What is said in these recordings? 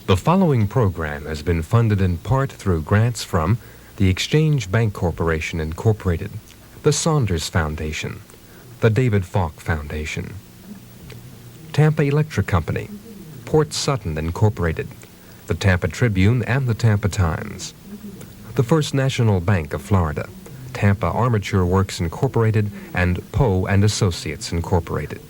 The following program has been funded in part through grants from the Exchange Bank Corporation, Incorporated, the Saunders Foundation, the David Falk Foundation, Tampa Electric Company, Port Sutton, Incorporated, the Tampa Tribune and the Tampa Times, the First National Bank of Florida, Tampa Armature Works, Incorporated, and Poe and Associates, Incorporated.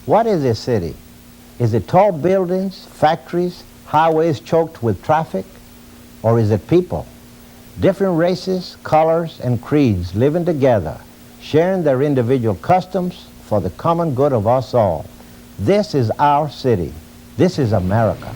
What is a city? Is it tall buildings, factories, highways choked with traffic? Or is it people? Different races, colors, and creeds living together, sharing their individual customs for the common good of us all. This is our city. This is America.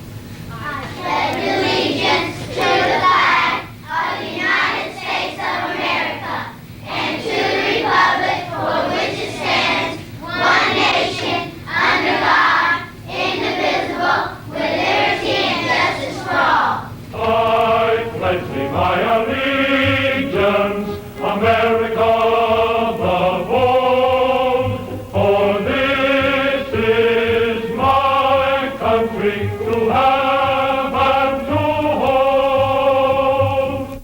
I pledge allegiance to the flag of the United States of America and to the republic for which it stands, one nation, under God, indivisible, with liberty and justice for all. I pledge thee my allegiance, America the bold, for this is my country to have and to hold.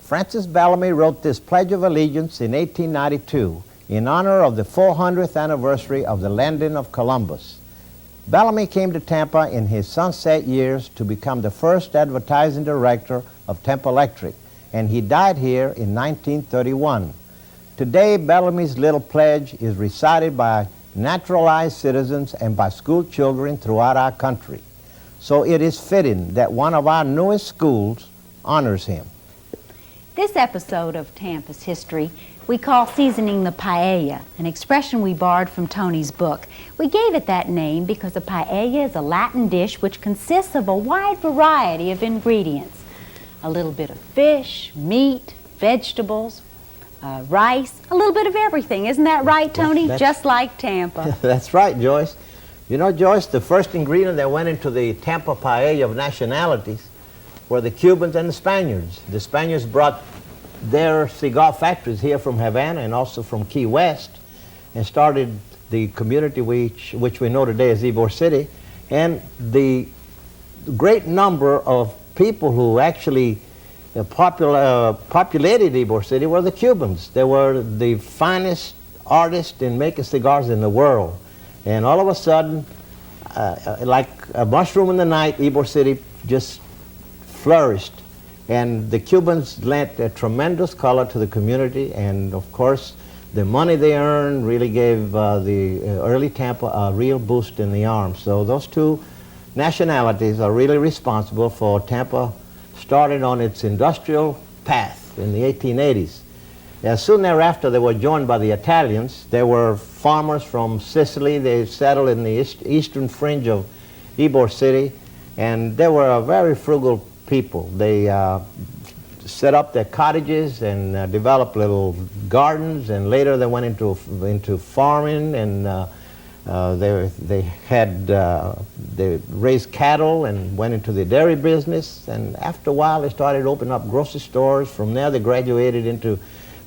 Francis Bellamy wrote this Pledge of Allegiance in 1892 in honor of the 400th anniversary of the landing of Columbus. Bellamy came to Tampa in his sunset years to become the first advertising director of Tampa Electric, and he died here in 1931. Today, Bellamy's little pledge is recited by naturalized citizens and by school children throughout our country. So it is fitting that one of our newest schools honors him. This episode of Tampa's history we call seasoning the paella, an expression we borrowed from Tony's book. We gave it that name because a paella is a Latin dish which consists of a wide variety of ingredients. A little bit of fish, meat, vegetables, rice, a little bit of everything. Isn't that right, Tony? Just like Tampa. That's right, Joyce. You know, Joyce, the first ingredient that went into the Tampa paella of nationalities were the Cubans and the Spaniards. The Spaniards brought their cigar factories here from Havana and also from Key West and started the community which we know today as Ybor City. And the great number of people who actually populated Ybor City were the Cubans. They were the finest artists in making cigars in the world. And all of a sudden, like a mushroom in the night, Ybor City just flourished. And the Cubans lent a tremendous color to the community, and of course, the money they earned really gave the early Tampa a real boost in the arm. So those two nationalities are really responsible for Tampa starting on its industrial path in the 1880s. As soon thereafter, they were joined by the Italians. They were farmers from Sicily. They settled in the eastern fringe of Ybor City, and they were a very frugal people. They set up their cottages and developed little gardens, and later they went into farming, and they raised cattle and went into the dairy business, and after a while they started opening up grocery stores. From there they graduated into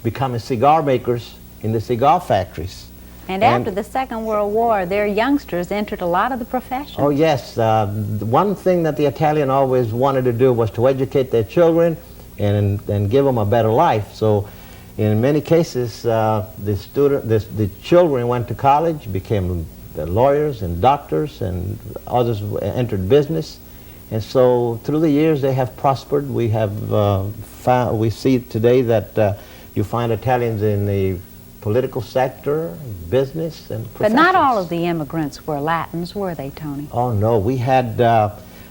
becoming cigar makers in the cigar factories. And after the Second World War, their youngsters entered a lot of the professions. Oh yes, one thing that the Italian always wanted to do was to educate their children and give them a better life. So in many cases, the children went to college, became lawyers and doctors, and others entered business. And so through the years they have prospered. We have we see today that you find Italians in the political sector, business, and But professions. not all of the immigrants were Latins, were they, Tony? Oh no, we had,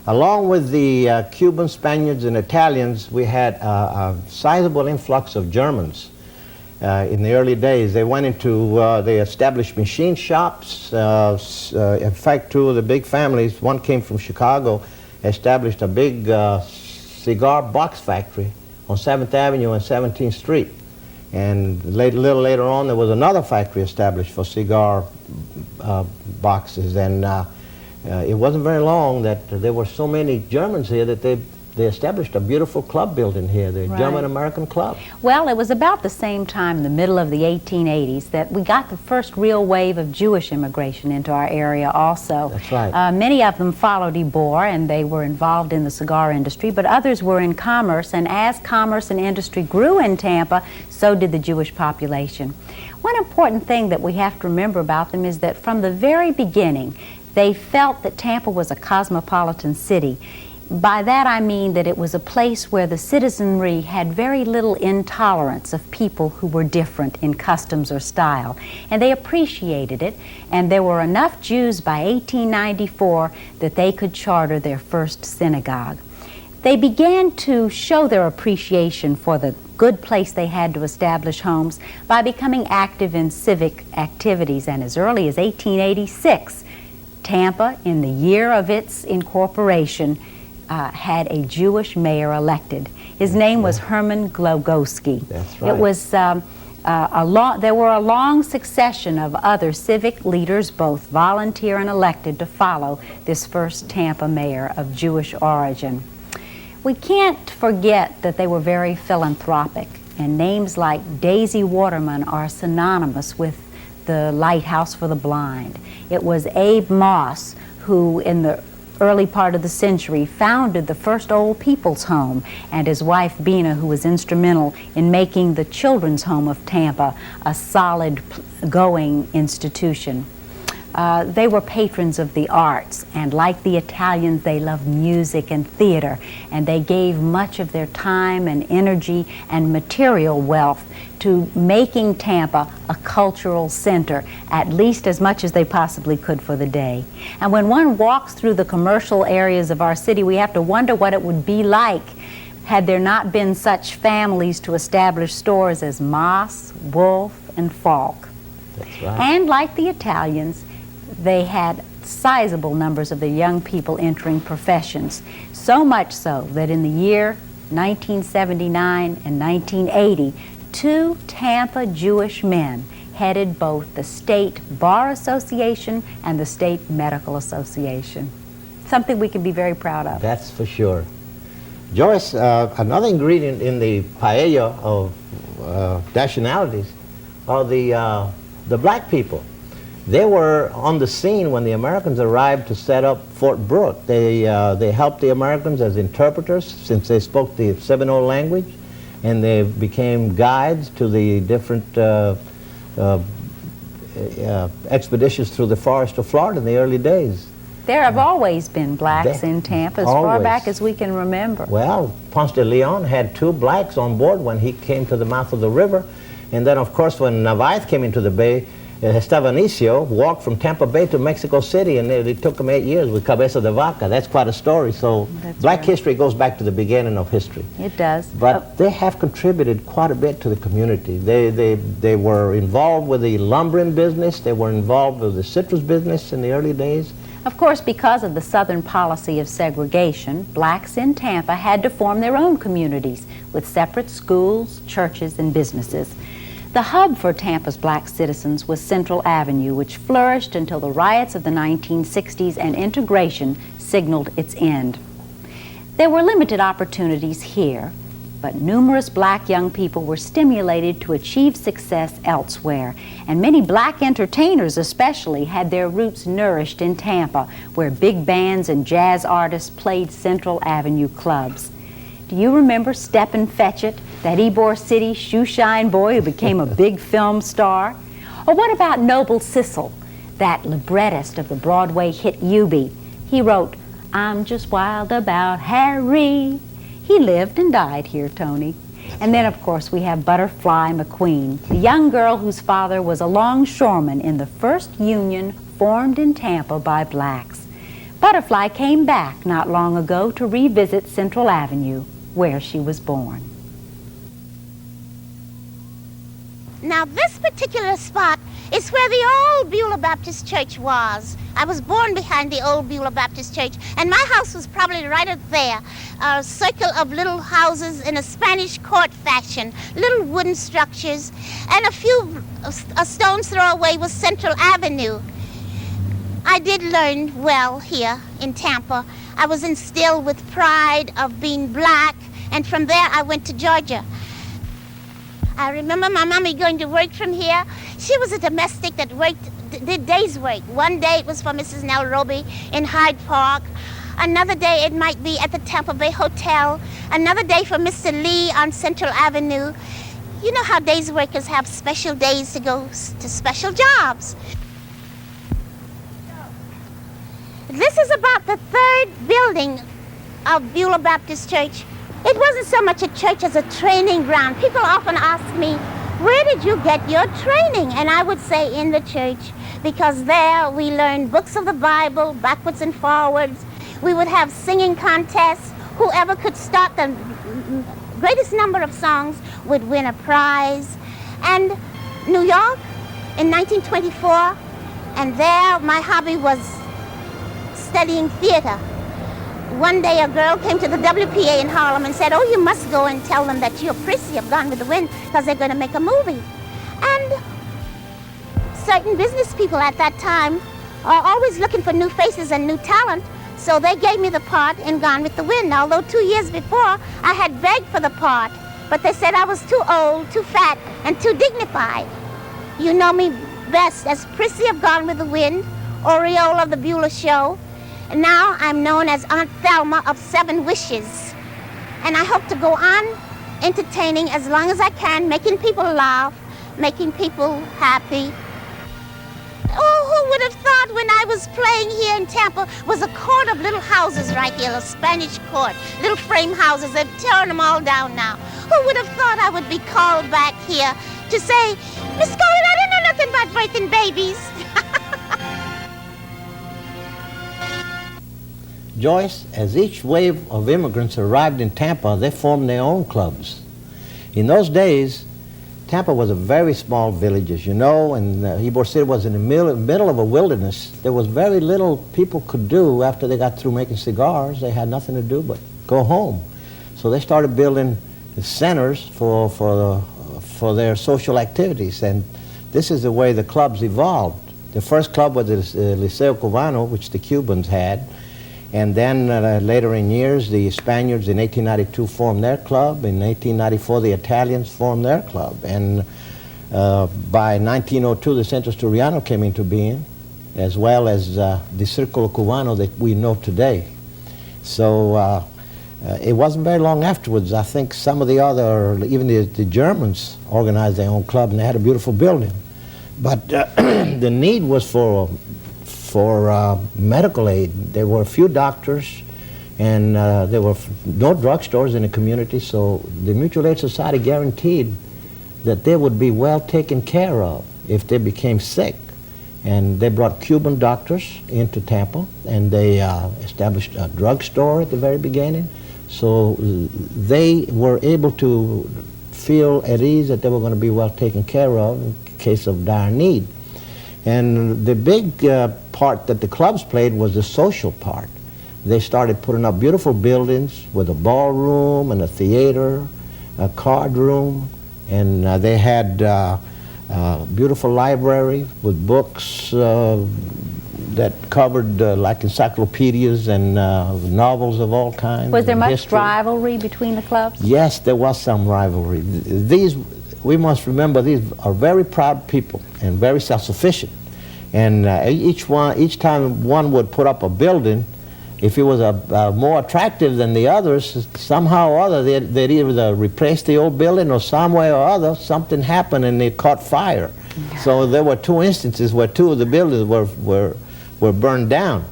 along with the Cubans, Spaniards, and Italians, we had a sizable influx of Germans in the early days. They went into, they established machine shops. In fact, two of the big families, one came from Chicago, established a big cigar box factory on 7th Avenue and 17th Street. And a little later on, there was another factory established for cigar boxes. And it wasn't very long that there were so many Germans here that they established a beautiful club building here, the Right. German-American Club. Well, it was about the same time, the middle of the 1880s, that we got the first real wave of Jewish immigration into our area also. That's right. Many of them followed Ybor, and they were involved in the cigar industry, but others were in commerce, and as commerce and industry grew in Tampa, so did the Jewish population. One important thing that we have to remember about them is that from the very beginning, they felt that Tampa was a cosmopolitan city. By that I mean that it was a place where the citizenry had very little intolerance of people who were different in customs or style, and they appreciated it, and there were enough Jews by 1894 that they could charter their first synagogue. They began to show their appreciation for the good place they had to establish homes by becoming active in civic activities, and as early as 1886, Tampa, in the year of its incorporation, had a Jewish mayor elected. His name was Herman Glogowski. That's right. It was there were a long succession of other civic leaders, both volunteer and elected, to follow this first Tampa mayor of Jewish origin. We can't forget that they were very philanthropic, and names like Daisy Waterman are synonymous with the Lighthouse for the Blind. It was Abe Moss who, in the early part of the century, founded the first old people's home, and his wife Bina, who was instrumental in making the Children's Home of Tampa a solid going institution. They were patrons of the arts, and like the Italians, they loved music and theater, and they gave much of their time and energy and material wealth to making Tampa a cultural center, at least as much as they possibly could for the day. And when one walks through the commercial areas of our city, we have to wonder what it would be like had there not been such families to establish stores as Moss, Wolf, and Falk. That's right. And like the Italians, they had sizable numbers of the young people entering professions, so much so that in the year 1979 and 1980, 2 Tampa Jewish men headed both the State Bar Association and the State Medical Association. Something we can be very proud of. That's for sure. Joyce, another ingredient in the paella of nationalities are the black people. They were on the scene when the Americans arrived to set up Fort Brooke. They helped the Americans as interpreters, since they spoke the Seminole language, and they became guides to the different expeditions through the forest of Florida in the early days. There have always been blacks in Tampa, as far always. back as we can remember. Well, Ponce de Leon had 2 blacks on board when he came to the mouth of the river, and then of course when Narvaez came into the bay, Estevanicio walked from Tampa Bay to Mexico City, and it took him 8 years with Cabeza de Vaca. That's quite a story. So That's black right. history goes back to the beginning of history. It does. But they have contributed quite a bit to the community. They were involved with the lumbering business. They were involved with the citrus business in the early days. Of course, because of the Southern policy of segregation, blacks in Tampa had to form their own communities with separate schools, churches, and businesses. The hub for Tampa's black citizens was Central Avenue, which flourished until the riots of the 1960s and integration signaled its end. There were limited opportunities here, but numerous black young people were stimulated to achieve success elsewhere, and many black entertainers especially had their roots nourished in Tampa, where big bands and jazz artists played Central Avenue clubs. Do you remember Steppin' Fetchit, that Ybor City shoeshine boy who became a big film star? Or what about Noble Sissel, that librettist of the Broadway hit Eubie? He wrote, I'm just wild about Harry. He lived and died here, Tony. And then, of course, we have Butterfly McQueen, the young girl whose father was a longshoreman in the first union formed in Tampa by blacks. Butterfly came back not long ago to revisit Central Avenue, where she was born. Now, this particular spot is where the old Beulah Baptist Church was. I was born behind the old Beulah Baptist Church, and my house was probably right up there. A circle of little houses in a Spanish court fashion, little wooden structures, and a stone's throw away was Central Avenue. I did learn well here in Tampa. I was instilled with pride of being black, and from there I went to Georgia. I remember my mommy going to work from here. She was a domestic that did days work. One day it was for Mrs. Nell Roby in Hyde Park. Another day it might be at the Tampa Bay Hotel. Another day for Mr. Lee on Central Avenue. You know how days workers have special days to go to special jobs. This is about the third building of Beulah Baptist Church. It wasn't so much a church as a training ground. People often ask me, where did you get your training? And I would say in the church, because there we learned books of the Bible, backwards and forwards. We would have singing contests. Whoever could start the greatest number of songs would win a prize. And New York in 1924, and there my hobby was studying theater. One day a girl came to the WPA in Harlem and said, oh, you must go and tell them that you're Prissy of Gone with the Wind because they're going to make a movie. And certain business people at that time are always looking for new faces and new talent, so they gave me the part in Gone with the Wind, although 2 years before I had begged for the part, but they said I was too old, too fat, and too dignified. You know me best as Prissy of Gone with the Wind, Oriole of the Beulah Show, and now I'm known as Aunt Thelma of Seven Wishes. And I hope to go on entertaining as long as I can, making people laugh, making people happy. Oh, who would have thought when I was playing here in Tampa was a court of little houses right here, a Spanish court, little frame houses. They've torn them all down now. Who would have thought I would be called back here to say, Miss Scully, I don't know nothing about birthing babies. Joyce, as each wave of immigrants arrived in Tampa, they formed their own clubs. In those days, Tampa was a very small village, as you know, and Ybor City was in the middle of a wilderness. There was very little people could do after they got through making cigars. They had nothing to do but go home. So they started building the centers for their social activities, and this is the way the clubs evolved. The first club was the Liceo Cubano, which the Cubans had. And then later in years, the Spaniards in 1892 formed their club. In 1894, the Italians formed their club. And by 1902, the Centro Asturiano came into being, as well as the Circulo Cubano that we know today. So it wasn't very long afterwards. I think some of the other, even the Germans organized their own club, and they had a beautiful building. But the need was for medical aid. There were a few doctors, and there were no drugstores in the community, so the Mutual Aid Society guaranteed that they would be well taken care of if they became sick. And they brought Cuban doctors into Tampa, and they established a drugstore at the very beginning, so they were able to feel at ease that they were going to be well taken care of in case of dire need. And the big part that the clubs played was the social part. They started putting up beautiful buildings with a ballroom and a theater, a card room, and they had a beautiful library with books that covered like encyclopedias and novels of all kinds. Was there much history. rivalry between the clubs? Yes, there was some rivalry. We must remember, these are very proud people and very self-sufficient. And each time one would put up a building, if it was more attractive than the others, somehow or other they'd either replace the old building, or some way or other something happened and it caught fire. So there were two instances where two of the buildings were burned down.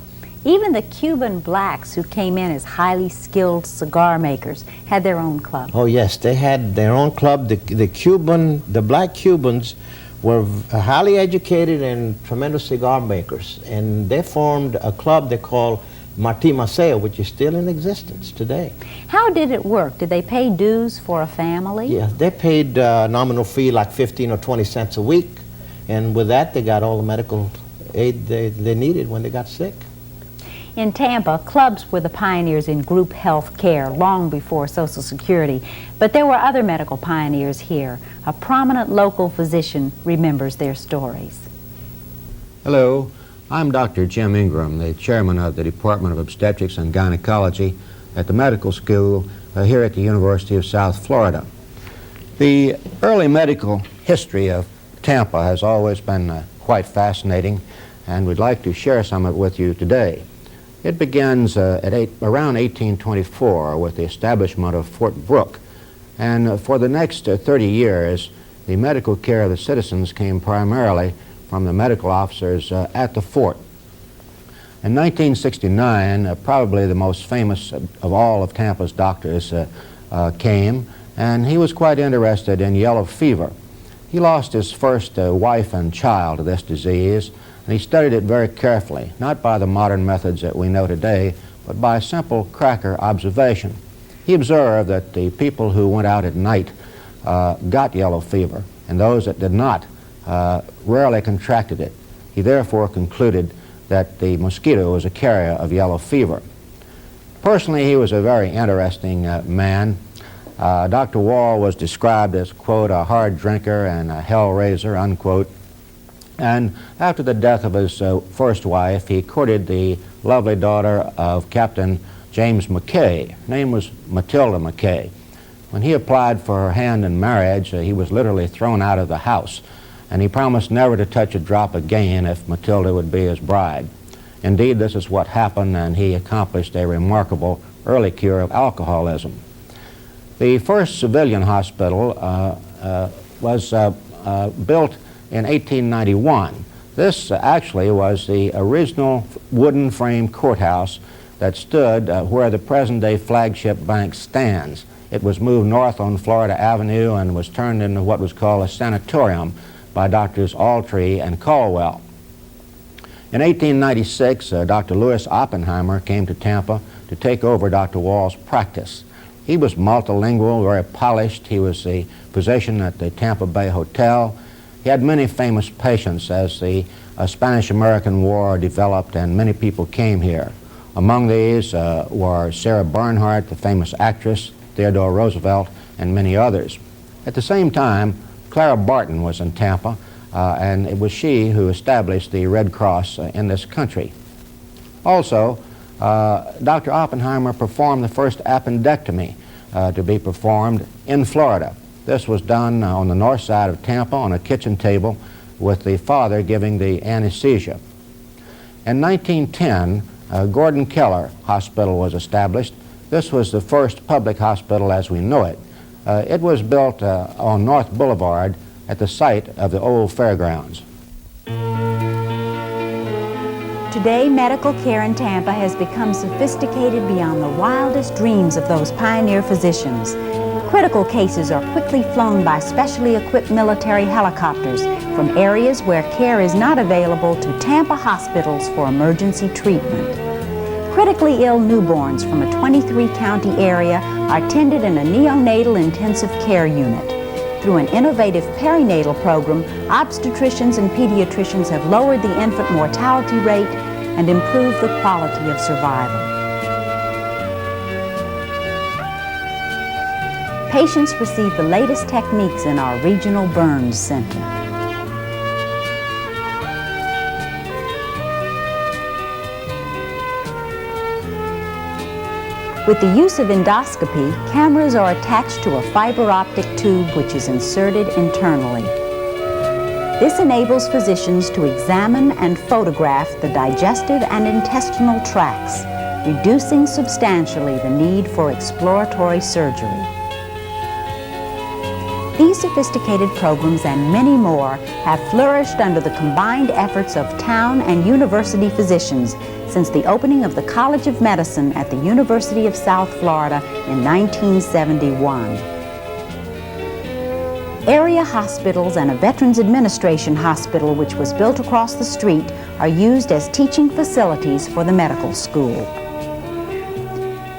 Even the Cuban blacks who came in as highly skilled cigar makers had their own club. Oh yes, they had their own club. The black Cubans were highly educated and tremendous cigar makers, and they formed a club they called Martí Maceo, which is still in existence today. How did it work? Did they pay dues for a family? Yeah, they paid a nominal fee like 15 or 20 cents a week, and with that they got all the medical aid they needed when they got sick. In Tampa, clubs were the pioneers in group health care long before Social Security, but there were other medical pioneers here. A prominent local physician remembers their stories. Hello, I'm Dr. Jim Ingram, the chairman of the Department of Obstetrics and Gynecology at the medical school here at the University of South Florida. The early medical history of Tampa has always been quite fascinating, and we'd like to share some of it with you today. It begins around 1824 with the establishment of Fort Brooke, and for the next 30 years, the medical care of the citizens came primarily from the medical officers at the fort. In 1969, probably the most famous of all of Tampa's doctors came, and he was quite interested in yellow fever. He lost his first wife and child to this disease, and he studied it very carefully, not by the modern methods that we know today, but by simple cracker observation. He observed that the people who went out at night got yellow fever, and those that did not rarely contracted it. He therefore concluded that the mosquito was a carrier of yellow fever. Personally, he was a very interesting man. Dr. Wall was described as, quote, a hard drinker and a hell-raiser, unquote. And after the death of his first wife, he courted the lovely daughter of Captain James McKay. Her name was Matilda McKay. When he applied for her hand in marriage, he was literally thrown out of the house, and he promised never to touch a drop again if Matilda would be his bride. Indeed, this is what happened, and he accomplished a remarkable early cure of alcoholism. The first civilian hospital was built in 1891. This actually was the original wooden frame courthouse that stood where the present-day flagship bank stands. It was moved north on Florida Avenue and was turned into what was called a sanatorium by Doctors Altree and Caldwell. In 1896, Dr. Louis Oppenheimer came to Tampa to take over Dr. Wall's practice. He was multilingual, very polished. He was the physician at the Tampa Bay Hotel. He had many famous patients as the Spanish-American War developed and many people came here. Among these were Sarah Bernhardt, the famous actress, Theodore Roosevelt, and many others. At the same time, Clara Barton was in Tampa, and it was she who established the Red Cross in this country. Also, Dr. Oppenheimer performed the first appendectomy to be performed in Florida. This was done on the north side of Tampa on a kitchen table with the father giving the anesthesia. In 1910, Gordon Keller Hospital was established. This was the first public hospital as we know it. It was built on North Boulevard at the site of the old fairgrounds. Today, medical care in Tampa has become sophisticated beyond the wildest dreams of those pioneer physicians. Critical cases are quickly flown by specially equipped military helicopters from areas where care is not available to Tampa hospitals for emergency treatment. Critically ill newborns from a 23-county area are tended in a neonatal intensive care unit. Through an innovative perinatal program, obstetricians and pediatricians have lowered the infant mortality rate and improved the quality of survival. Patients receive the latest techniques in our regional burns center. With the use of endoscopy, cameras are attached to a fiber optic tube which is inserted internally. This enables physicians to examine and photograph the digestive and intestinal tracts, reducing substantially the need for exploratory surgery. These sophisticated programs and many more have flourished under the combined efforts of town and university physicians, since the opening of the College of Medicine at the University of South Florida in 1971. Area hospitals and a Veterans Administration hospital, which was built across the street, are used as teaching facilities for the medical school.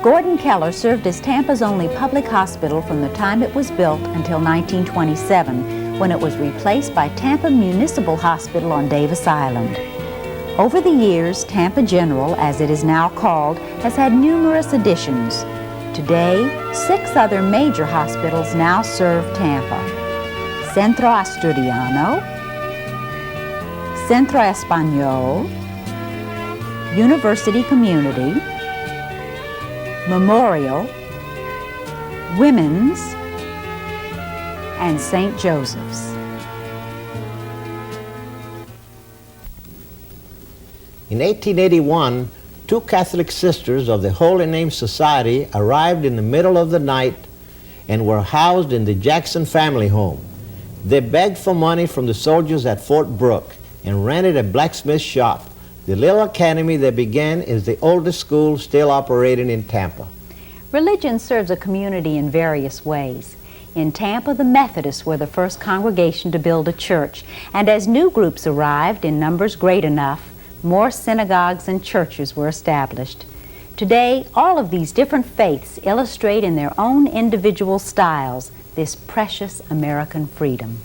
Gordon Keller served as Tampa's only public hospital from the time it was built until 1927, when it was replaced by Tampa Municipal Hospital on Davis Island. Over the years, Tampa General, as it is now called, has had numerous additions. Today, 6 other major hospitals now serve Tampa: Centro Asturiano, Centro Español, University Community, Memorial, Women's, and St. Joseph's. In 1881, 2 Catholic sisters of the Holy Name Society arrived in the middle of the night and were housed in the Jackson family home. They begged for money from the soldiers at Fort Brooke and rented a blacksmith shop. The little academy they began is the oldest school still operating in Tampa. Religion serves a community in various ways. In Tampa, the Methodists were the first congregation to build a church, and as new groups arrived in numbers great enough, more synagogues and churches were established. Today, all of these different faiths illustrate in their own individual styles this precious American freedom.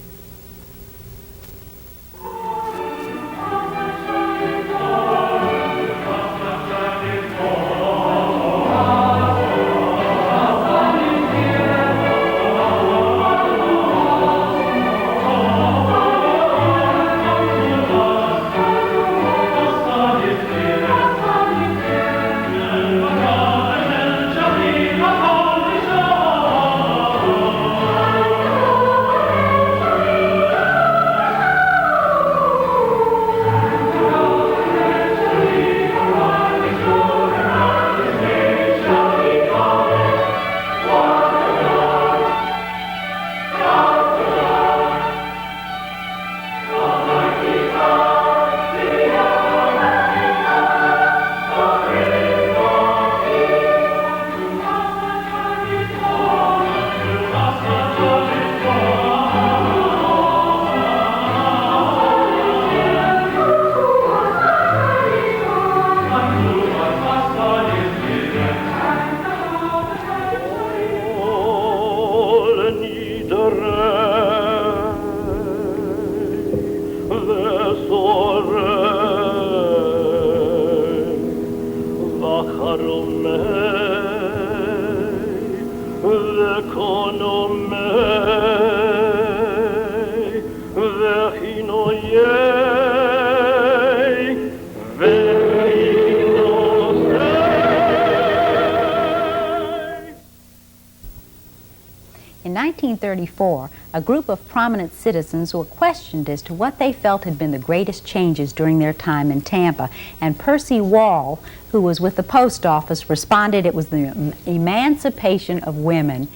In 1934, a group of prominent citizens were questioned as to what they felt had been the greatest changes during their time in Tampa, and Percy Wall, who was with the post office, responded it was the emancipation of women.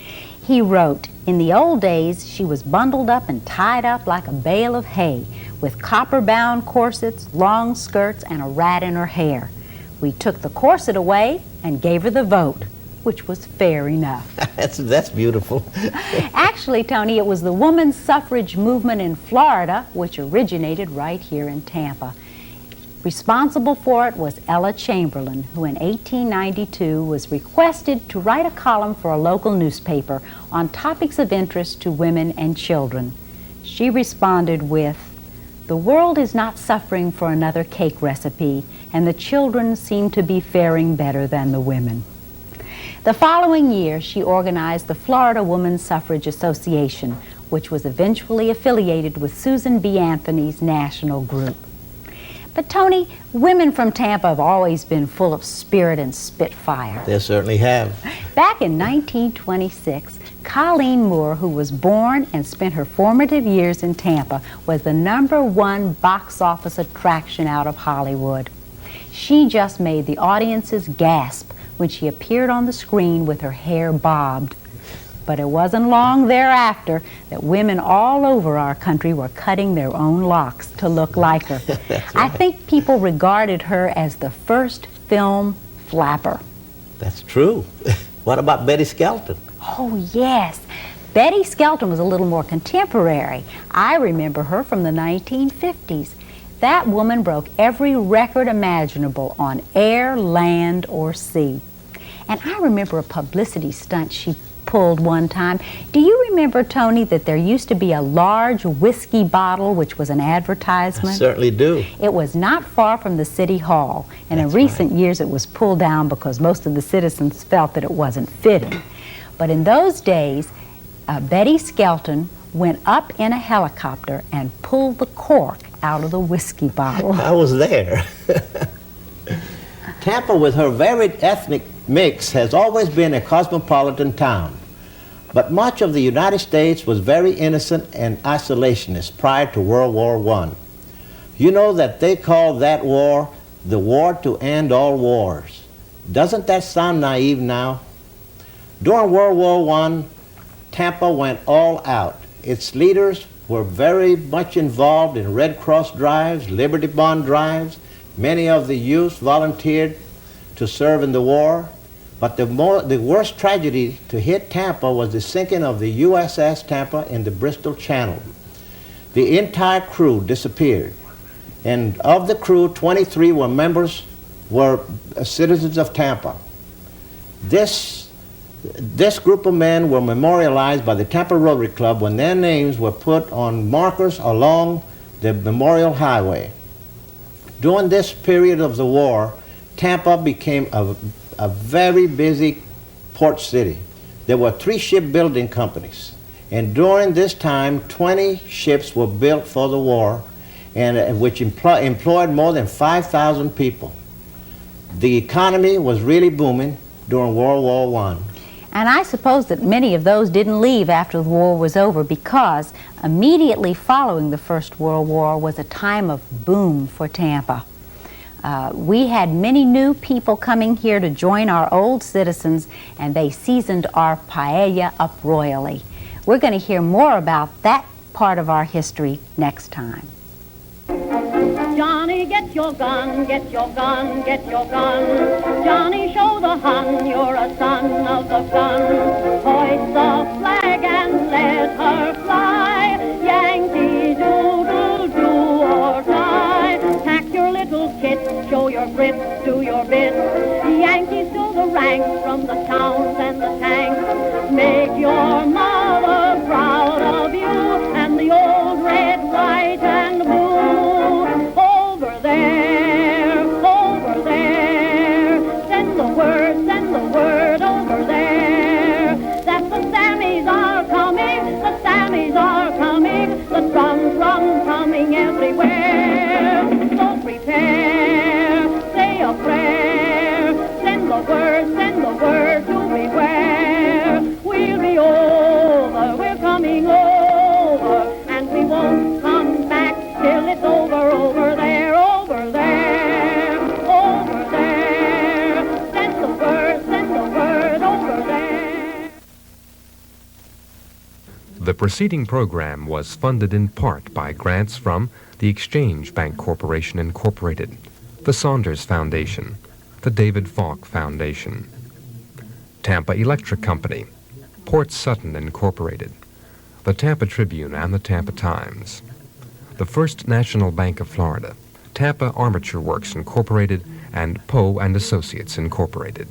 He wrote, "In the old days, she was bundled up and tied up like a bale of hay, with copper-bound corsets, long skirts, and a rat in her hair. We took the corset away and gave her the vote, which was fair enough." That's beautiful. Actually, Tony, it was the women's suffrage movement in Florida which originated right here in Tampa. Responsible for it was Ella Chamberlain, who in 1892 was requested to write a column for a local newspaper on topics of interest to women and children. She responded with, "The world is not suffering for another cake recipe, and the children seem to be faring better than the women." The following year, she organized the Florida Women's Suffrage Association, which was eventually affiliated with Susan B. Anthony's national group. But Tony, women from Tampa have always been full of spirit and spitfire. They certainly have. Back in 1926, Colleen Moore, who was born and spent her formative years in Tampa, was the #1 box office attraction out of Hollywood. She just made the audiences gasp when she appeared on the screen with her hair bobbed. But it wasn't long thereafter that women all over our country were cutting their own locks to look like her. That's I right. think people regarded her as the first film flapper. That's true. What about Betty Skelton? Oh, yes. Betty Skelton was a little more contemporary. I remember her from the 1950s. That woman broke every record imaginable on air, land, or sea. And I remember a publicity stunt she pulled one time. Do you remember, Tony, that there used to be a large whiskey bottle which was an I advertisement? certainly do. It was not far from the city hall, and in recent years it was pulled down because most of the citizens felt that it wasn't fitting. But in those days, Betty Skelton went up in a helicopter and pulled the cork out of the whiskey bottle. I was there. Tampa, with her varied ethnic mix, has always been a cosmopolitan town. But much of the United States was very innocent and isolationist prior to World War I. You know that they called that war the war to end all wars. Doesn't that sound naive now? During World War I, Tampa went all out. Its leaders were very much involved in Red Cross drives, Liberty Bond drives. Many of the youth volunteered to serve in the war. But the worst tragedy to hit Tampa was the sinking of the USS Tampa in the Bristol Channel. The entire crew disappeared. And of the crew, 23 were citizens of Tampa. This group of men were memorialized by the Tampa Rotary Club when their names were put on markers along the Memorial Highway. During this period of the war, Tampa became a very busy port city. There were 3 shipbuilding companies, and during this time 20 ships were built for the war, and which employed more than 5,000 people. The economy was really booming during World War I. And I suppose that many of those didn't leave after the war was over, because immediately following the First World War was a time of boom for Tampa. We had many new people coming here to join our old citizens, and they seasoned our paella up royally. We're going to hear more about that part of our history next time. Johnny, get your gun, get your gun, get your gun. Johnny, show the Hun you're a son of the gun. Hoist the flag and let her fly. Yankee doodle do or die. Pack your little kit, show your grit, do your bit. Yankees to the ranks, from the towns and the tanks. Make your mother proud of you and the old red, white, and blue. Over there, send the word over there, that the Sammies are coming, the drums coming everywhere. So prepare, say a prayer, send the word to beware. We'll be over, we're coming over, and we won't come back till it's over there, over there, over there. Send the word over there. The preceding program was funded in part by grants from the Exchange Bank Corporation Incorporated, the Saunders Foundation, the David Falk Foundation, Tampa Electric Company, Port Sutton Incorporated, the Tampa Tribune and the Tampa Times, the First National Bank of Florida, Tampa Armature Works Incorporated, and Poe and Associates Incorporated.